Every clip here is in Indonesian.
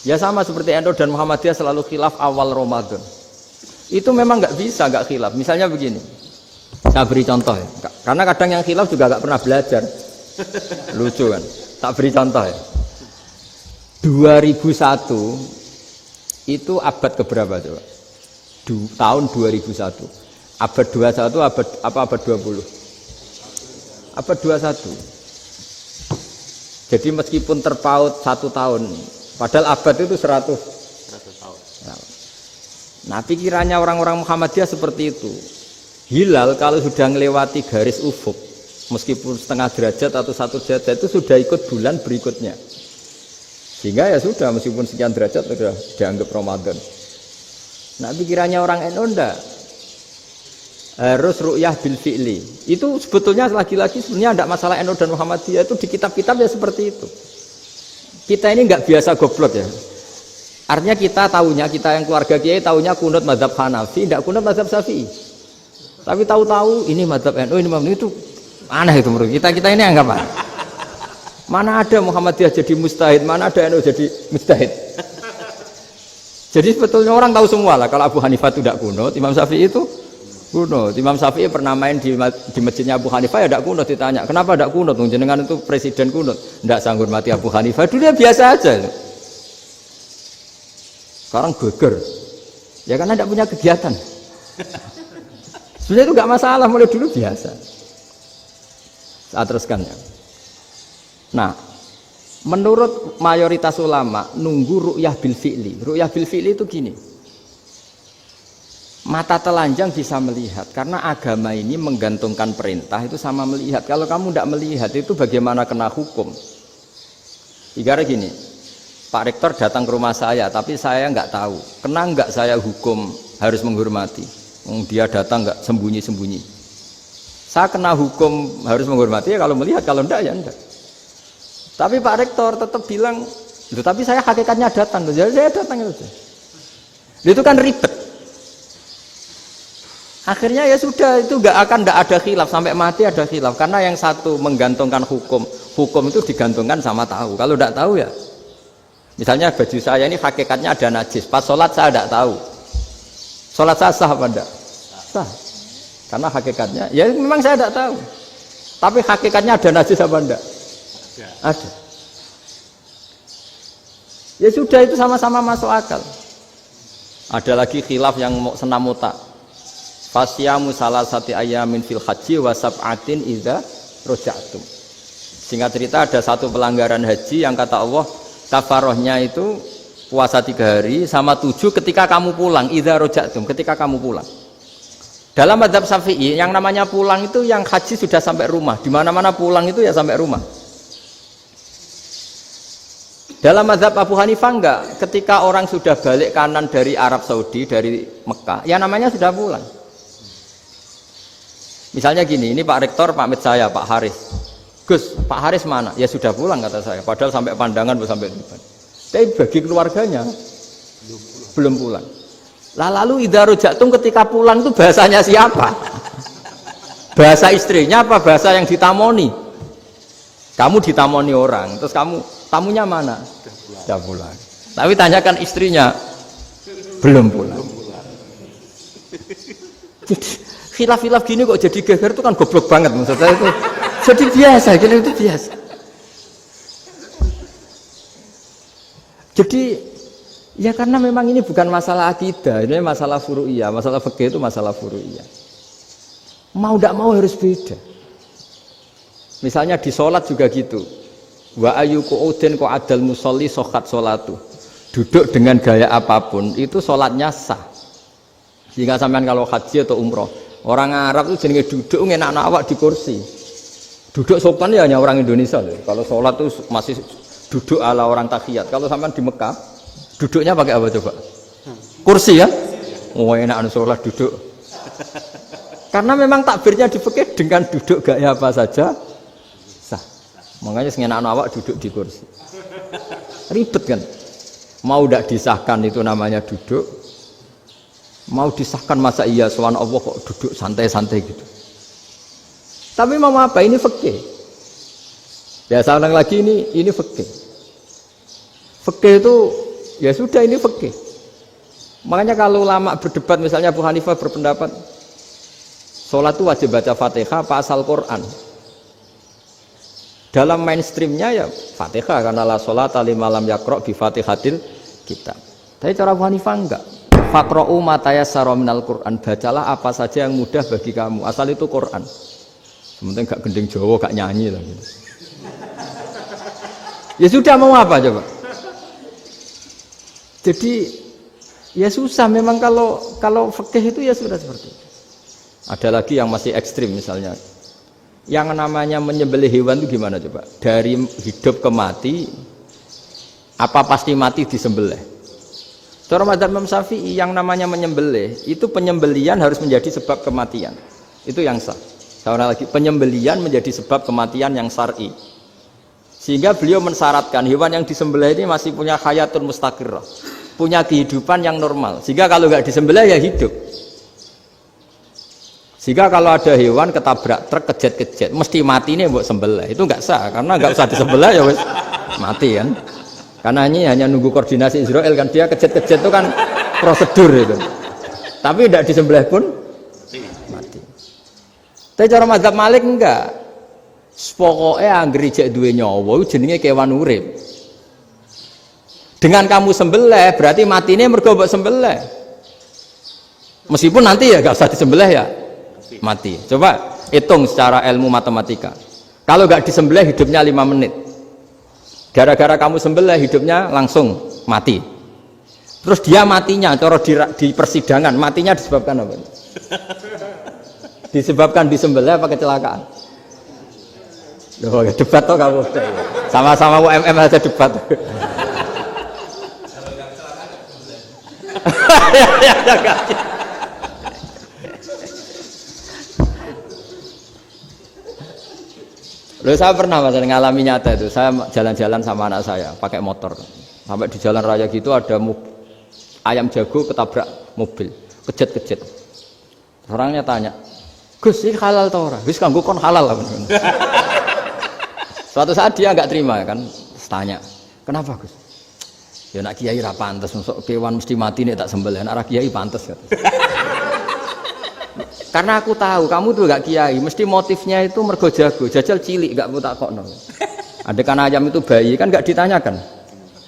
Ya sama seperti NU dan Muhammadiyah selalu khilaf awal Ramadan. Itu memang nggak bisa nggak khilaf. Misalnya begini, saya beri contoh ya. Karena kadang yang khilaf juga nggak pernah belajar. Lucu kan? Tak beri contoh ya. 2001 itu abad keberapa coba? Tahun 2001. Abad 21 abad 20? Abad 21. Jadi meskipun terpaut 1 tahun, padahal abad itu 100 tahun. Nah, pikirannya orang-orang Muhammadiyah seperti itu. Hilal kalau sudah melewati garis ufuk, meskipun setengah derajat atau 1 derajat itu sudah ikut bulan berikutnya. Sehingga ya sudah, meskipun sekian derajat sudah dianggap Ramadan. Nah, pikirannya orang NU enggak. Harus ru'yah bil fi'li. Itu sebetulnya lagi-lagi sebenarnya enggak masalah NU dan Muhammadiyah, itu di kitab-kitab ya seperti itu. Kita ini enggak biasa goblok ya. Artinya kita tahunya, kita yang keluarga kiai tahunya kunut mazhab Hanafi, enggak kunut mazhab Syafi'i. Tapi tahu-tahu ini mazhab NU, ini mazhab itu aneh itu menurut kita. Kita ini anggap apa? Mana ada Muhammadiyah jadi mustahid, mana ada NU jadi mustahid. Jadi sebetulnya orang tahu semua lah kalau Abu Hanifah itu tidak kunut, Imam Syafi'i itu kunut. Imam Syafi'i pernah main di masjidnya Abu Hanifah ya tidak kunut, ditanya kenapa tidak kunut? Jenengan itu presiden kunut, tidak sanggup mati Abu Hanifah. Dulu dia biasa aja. Sekarang geger, ya karena tidak punya kegiatan. Sebenarnya itu nggak masalah, mulai dulu biasa. Saya teruskan ya. Nah, menurut mayoritas ulama nunggu ru'yah bil fi'li. Ru'yah bil fi'li itu gini. Mata telanjang bisa melihat karena agama ini menggantungkan perintah itu sama melihat. Kalau kamu tidak melihat itu bagaimana kena hukum? Ibarat gini, Pak Rektor datang ke rumah saya tapi saya nggak tahu. Kena nggak saya hukum harus menghormati? Dia datang nggak sembunyi-sembunyi. Saya kena hukum harus menghormati ya kalau melihat, kalau enggak ya enggak. Tapi Pak Rektor tetap bilang, tapi saya hakikatnya datang, jadi saya datang itu. Itu kan ribet. Akhirnya ya sudah, itu nggak ada khilaf sampai mati ada khilaf karena yang satu menggantungkan hukum itu digantungkan sama tahu. Kalau tidak tahu ya, misalnya baju saya ini hakikatnya ada najis, pas sholat saya tidak tahu. Sholat saya sah apa enggak? Sah. Karena hakikatnya, ya memang saya tidak tahu. Tapi hakikatnya ada najis apa enggak? Ada. Ya sudah, itu sama-sama masuk akal. Ada lagi khilaf yang senam otak. Fasyamu salasati ayamin fil haji wa sab'atin idza raja'tum. Singkat cerita ada satu pelanggaran haji yang kata Allah kafarohnya itu puasa 3 hari sama 7 ketika kamu pulang, idza raja'tum, ketika kamu pulang. Dalam mazhab Syafi'i yang namanya pulang itu yang haji sudah sampai rumah. Di mana-mana pulang itu ya sampai rumah. Dalam mazhab Abu Hanifah enggak, ketika orang sudah balik kanan dari Arab Saudi, dari Mekah, ya namanya sudah pulang. Misalnya gini, ini Pak Rektor pamit saya, Pak Haris. Gus, Pak Haris mana? Ya sudah pulang kata saya, padahal sampai pandangan sampai depan. Tapi bagi keluarganya belum pulang. Lalu idza raja'tum ketika pulang itu bahasanya siapa? Bahasa istrinya apa bahasa yang ditamoni? Kamu ditamoni orang, terus kamu tamunya mana? Sudah pulang. Tapi tanyakan istrinya, belum pulang. Khilaf-khilaf gini kok jadi geger itu kan goblok banget maksud saya itu. Jadi biasa, gini itu biasa. Jadi ya karena memang ini bukan masalah akidah, ini masalah furu'iyah, masalah fikih itu masalah furu'iyah. Mau tidak mau harus beda. Misalnya di sholat juga gitu. Wa ayyuku udin ko adal musolli sokat sholatu. Duduk dengan gaya apapun itu sholatnya sah. Sehingga sampean kalau haji atau umroh, orang Arab itu jenenge duduk ngenak awak di kursi. Duduk sopan ya hanya orang Indonesia loh. Kalau sholat itu masih duduk ala orang tahiyat. Kalau sampean di Mekah, duduknya pakai apa coba? Kursi ya? Oh enak sholat duduk. Karena memang takbirnya di fikih dengan duduk gaya apa saja sah. Makanya sengenak awak duduk di kursi. Ribet kan? Mau tidak disahkan itu namanya duduk. Mau disahkan masa iya soal Allah kok duduk santai-santai gitu. Tapi mau apa? Ini fikih. Ya saya ulang lagi ini fikih. Fikih itu ya sudah ini fikih. Makanya kalau ulama berdebat, misalnya Abu Hanifah berpendapat sholat itu wajib baca Fatihah apa asal Quran. Dalam mainstreamnya ya Fatihah, karena la sholata liman lam yaqra' bi Fatihatil kitab. Tapi cara Abu Hanifah enggak. Faqra'u ma tayassara minal Qur'an, bacalah apa saja yang mudah bagi kamu, asal itu Quran. Sementing gak gending Jawa, gak nyanyi lah gitu. Ya sudah, mau apa coba? Jadi ya susah memang kalau fikih itu ya sudah seperti itu. Ada lagi yang masih ekstrim misalnya. Yang namanya menyembelih hewan itu gimana coba? Dari hidup ke mati, apa pasti mati disembelih? Cara madzhab Imam Syafi'i yang namanya menyembelih itu penyembelian harus menjadi sebab kematian. Itu yang sah. Seorang lagi, penyembelian menjadi sebab kematian yang syar'i. Sehingga beliau mensyaratkan hewan yang disembelih ini masih punya hayatun mustaqirrah, punya kehidupan yang normal. Sehingga kalau nggak disembelih ya hidup. Sehingga kalau ada hewan ketabrak truk kejet-kejet, mesti mati ini buat sembelih. Itu nggak sah, karena nggak usah disembelih ya wes mati kan. Karena ini hanya nunggu koordinasi Israel kan, dia kejet-kejet itu kan prosedur itu. Tapi tidak disembelih pun mati. Tapi cara mazhab Malik enggak. Pokoknya anggere jek duwe nyawa jenenge kewan urip. Dengan kamu sembelih berarti matine mergo mbok sembelih. Meskipun nanti ya enggak usah disembelih ya mati. Coba hitung secara ilmu matematika. Kalau enggak disembelih hidupnya 5 menit. Gara-gara kamu sembelih hidupnya langsung mati. Terus dia matinya, cara di persidangan matinya disebabkan apa? Disebabkan disembelih apa kecelakaan? Loh, debat toh kamu. Sama-sama UMM aja debat. Loh, saya pernah ngalami nyata itu. Saya jalan-jalan sama anak saya pakai motor. Sampai di jalan raya gitu ada ayam jago ketabrak mobil, kejet-kejet. Orangnya tanya, "Gus, ini halal tau ora?" "Wis kanggo kon halal." Suatu saat dia enggak terima kan, tanya, "Kenapa, Gus?" "Ya nak kiai ra pantes, mosok kewan mesti mati nek tak sembelih, nak ra kiai pantes." Kata. Karena aku tahu kamu tuh gak kiai, mesti motifnya itu mergo jago, jajal cilik gak mau tak kokno. Adekan ayam itu bayi kan gak ditanyakan,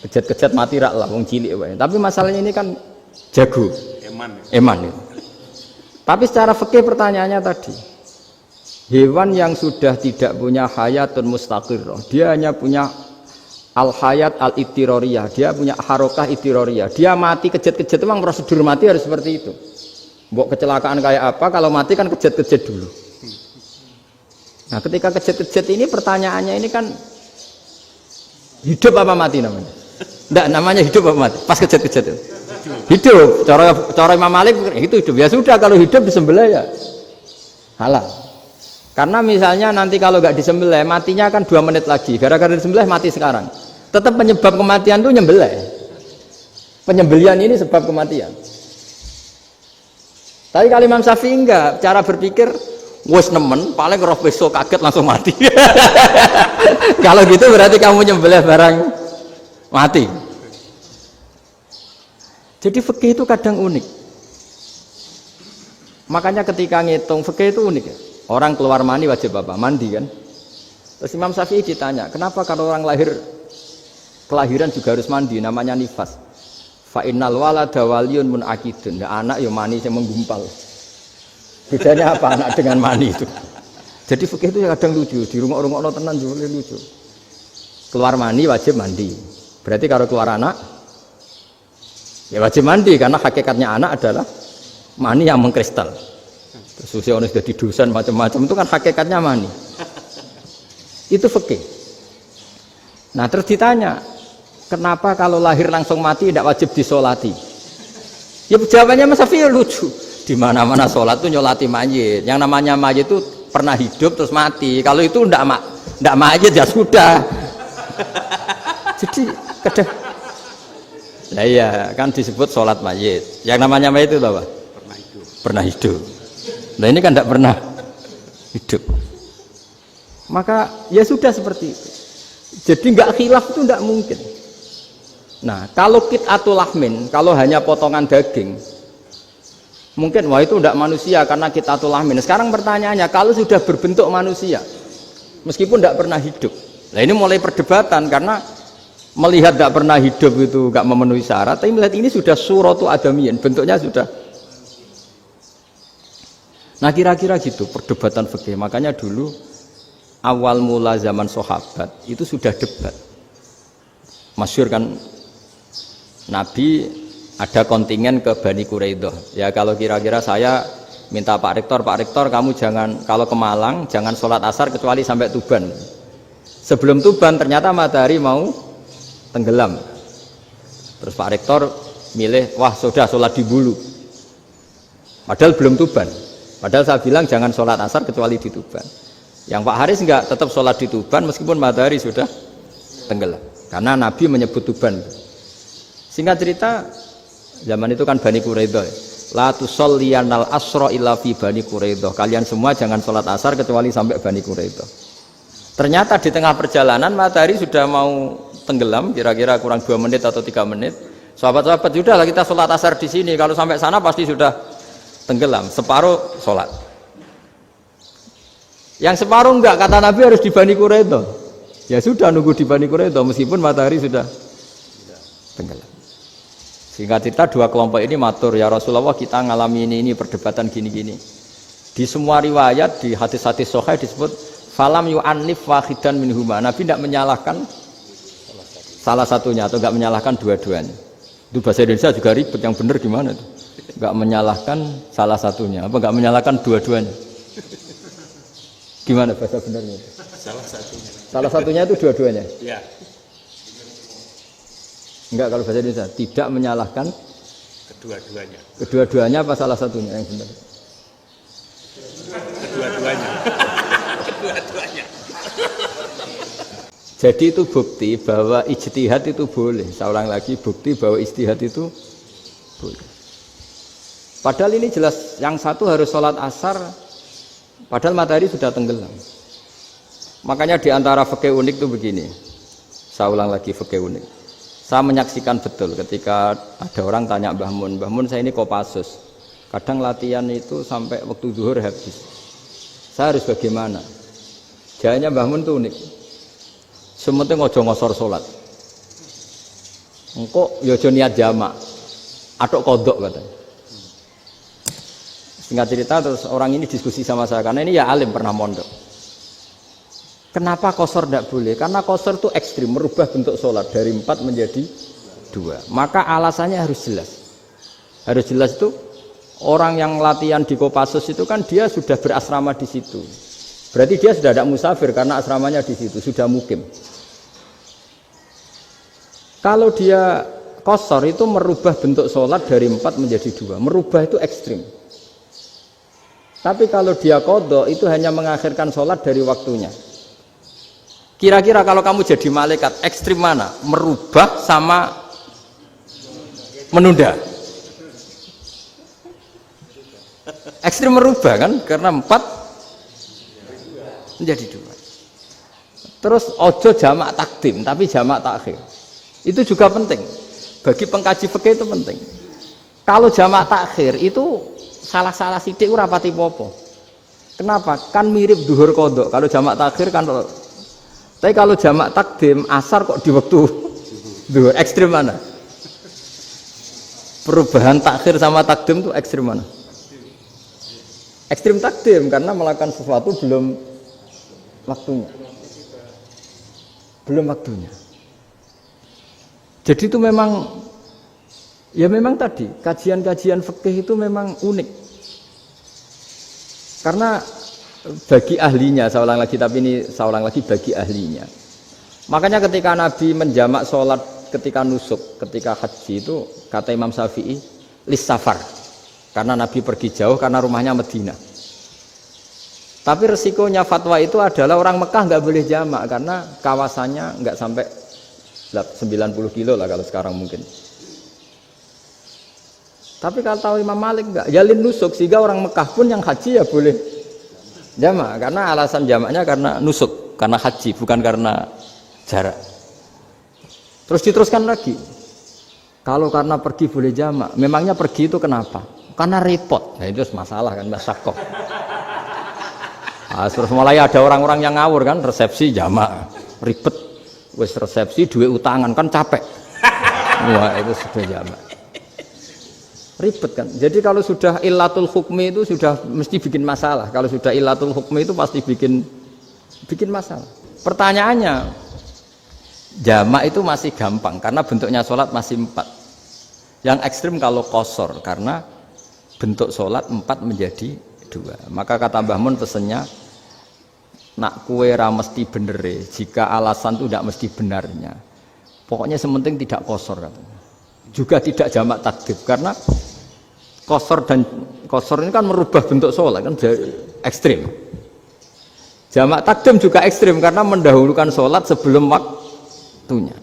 kejet-kejet mati rak lah, wong cilik wae. Tapi masalahnya ini kan jago, eman. Tapi secara fikih pertanyaannya tadi, hewan yang sudah tidak punya hayatun mustaqirrah, dia hanya punya al hayat al ittiroriyah, dia punya harokah ittiroriyah, dia mati kejet-kejet memang prosedur mati harus seperti itu. Mbok kecelakaan kayak apa, kalau mati kan kejet-kejet dulu. Nah ketika kejet-kejet ini pertanyaannya ini kan hidup apa mati namanya? Enggak, namanya hidup apa mati? Pas kejet-kejet itu hidup. Cara Imam Malik itu hidup. Ya sudah, kalau hidup disembelih ya halal. Karena misalnya nanti kalau nggak disembelih matinya kan 2 menit lagi, gara-gara disembelih mati sekarang. Tetap penyebab kematian itu nyembelih. Penyembelian ini sebab kematian. Tapi kalau Imam Syafi'i enggak, cara berpikir wes nemen, paling roh besok kaget langsung mati. Kalau gitu berarti kamu nyembelih barang mati. Jadi fikih itu kadang unik. Makanya ketika ngitung fikih itu unik ya. Orang keluar mani wajib apa? Mandi kan. Terus Imam Syafi'i ditanya, kenapa kalau orang kelahiran juga harus mandi? Namanya nifas. Fa innal walada waliyun munaqidun. Ya, anak ya mani yang menggumpal. Bedanya apa anak dengan mani itu? Jadi fikih itu kadang lucu, di rumah-rumah tenan juga lucu. Keluar mani wajib mandi. Berarti kalau keluar anak ya wajib mandi, karena hakikatnya anak adalah mani yang mengkristal. Terus usia sudah di dosen macam-macam itu kan hakikatnya mani. Itu fikih. Nah terus ditanya, kenapa kalau lahir langsung mati tidak wajib disolati? Ya jawabannya Mas Syafi'i lucu. Di mana-mana sholat itu nyolati mayit. Yang namanya mayit itu pernah hidup terus mati. Kalau itu ndak mayit ya sudah. Jadi kadang, nah iya kan disebut sholat mayit. Yang namanya mayit itu apa? Pernah hidup. Nah ini kan ndak pernah hidup. Maka ya sudah seperti itu. Jadi nggak khilaf itu ndak mungkin. Nah, kalau qit'atul lahmin, kalau hanya potongan daging, mungkin wah itu tidak manusia karena qit'atul lahmin. Sekarang pertanyaannya, kalau sudah berbentuk manusia, meskipun tidak pernah hidup, nah ini mulai perdebatan karena melihat tidak pernah hidup itu nggak memenuhi syarat, tapi melihat ini sudah suratu adamiyin, bentuknya sudah. Nah kira-kira gitu perdebatan fikih. Makanya dulu awal mula zaman sahabat itu sudah debat. Masyhur kan Nabi ada kontingen ke Bani Quraidah. Ya kalau kira-kira saya minta Pak Rektor kamu jangan kalau ke Malang jangan sholat asar kecuali sampai Tuban. Sebelum Tuban ternyata matahari mau tenggelam. Terus Pak Rektor milih, wah sudah sholat di Bulu. Padahal belum Tuban. Padahal saya bilang jangan sholat asar kecuali di Tuban. Yang Pak Haris enggak, tetap sholat di Tuban meskipun matahari sudah tenggelam. Karena Nabi menyebut Tuban. Singkat cerita, zaman itu kan Bani Quraidah. La tusolliyanal asra illa fi Bani Quraidah. Kalian semua jangan sholat asar kecuali sampai Bani Quraidah. Ternyata di tengah perjalanan matahari sudah mau tenggelam, kira-kira kurang 2 menit atau 3 menit. Sahabat-sahabat, sudahlah kita sholat asar di sini. Kalau sampai sana pasti sudah tenggelam. Separuh sholat. Yang separuh enggak, kata Nabi harus di Bani Quraidah. Ya sudah nunggu di Bani Quraidah meskipun matahari sudah tenggelam. Singkat cerita dua kelompok ini matur, ya Rasulullah kita ngalami ini perdebatan gini-gini. Di semua riwayat di hadis-hadis sahih disebut falam yu'annif wahidan minhuma. Nabi tidak menyalahkan salah satunya atau enggak menyalahkan dua-duanya. Itu bahasa Indonesia juga ribet, yang benar gimana itu? Enggak menyalahkan salah satunya, apa enggak menyalahkan dua-duanya? Gimana bahasa benernya? Salah satunya. Salah satunya itu dua-duanya? Ya. Enggak, kalau bahasa Indonesia tidak menyalahkan Kedua-duanya. Kedua-duanya apa salah satunya yang benar? Kedua-duanya. Kedua-duanya. Jadi itu bukti bahwa ijtihad itu boleh. Saya ulang lagi, bukti bahwa ijtihad itu boleh. Padahal ini jelas yang satu harus sholat asar padahal matahari sudah tenggelam. Makanya di antara fikih unik itu begini. Saya ulang lagi fikih unik. Saya menyaksikan betul ketika ada orang tanya Mbah Mun saya ini Kopassus. Kadang latihan itu sampai waktu zuhur habis. Saya harus bagaimana? Jawabannya Mbah Mun itu unik. Sementing ojo ngosor sholat. Engko yo aja niat jamak. Atok kodok katanya. Singkat cerita terus orang ini diskusi sama saya karena ini ya alim pernah mondok. Kenapa qashar tidak boleh? Karena qashar itu ekstrim, merubah bentuk sholat dari 4 menjadi 2. Maka alasannya harus jelas. Harus jelas itu orang yang latihan di Kopassus itu kan dia sudah berasrama di situ. Berarti dia sudah tidak musafir karena asramanya di situ, sudah mukim. Kalau dia qashar itu merubah bentuk sholat dari 4 menjadi 2. Merubah itu ekstrim. Tapi kalau dia qadha itu hanya mengakhirkan sholat dari waktunya. Kira-kira kalau kamu jadi malaikat ekstrim mana? Merubah sama menunda? Ekstrim merubah kan? Karena 4 menjadi 2. Terus ojo jamak takdim tapi jamak takhir. Itu juga penting. Bagi pengkaji fikih itu penting. Kalau jamak takhir itu salah-salah sidik ora pati popo. Kenapa? Kan mirip duhur qadha. Kalau jamak takhir kan. Tapi kalau jamak takdim asar kok di waktu duhur, ekstrim mana? Perubahan takhir sama takdim itu ekstrim mana? Ekstrim takdim karena melakukan sesuatu belum waktunya. Belum waktunya. Jadi itu memang ya memang tadi kajian-kajian fikih itu memang unik. Karena bagi ahlinya, saya ulang lagi tapi ini saya ulang lagi bagi ahlinya. Makanya ketika Nabi menjamak sholat ketika nusuk, ketika haji itu kata Imam Syafi'i lis safar. Karena Nabi pergi jauh karena rumahnya Madinah. Tapi resikonya fatwa itu adalah orang Mekah nggak boleh jamak karena kawasannya nggak sampai 90 kilo lah kalau sekarang mungkin. Tapi kalau tahu Imam Malik enggak, jalin nusuk sehingga orang Mekah pun yang haji ya boleh jamak karena alasan jamaknya karena nusuk, karena haji bukan karena jarak. Terus diteruskan lagi. Kalau karena pergi boleh jamak, memangnya pergi itu kenapa? Karena repot. Nah itu masalah kan, masakoh. Nah, terus mulai ada orang-orang yang ngawur kan, resepsi jamak, ribet. Wes resepsi duit utangan kan capek. Wah itu sudah jamak. Ribet kan. Jadi kalau sudah illatul hukmi itu sudah mesti bikin masalah. Kalau sudah illatul hukmi itu pasti bikin masalah. Pertanyaannya, jamak itu masih gampang karena bentuknya sholat masih 4. Yang ekstrim kalau qasar karena bentuk sholat 4 menjadi 2. Maka kata Mbah Mun pesennya, nak kue ra mesti bener, jika alasan itu tidak mesti benarnya. Pokoknya sementing tidak qasar katanya. Juga tidak jamak takdim karena qasar ini kan merubah bentuk sholat kan ekstrim. Jamak takdim juga ekstrim karena mendahulukan sholat sebelum waktunya.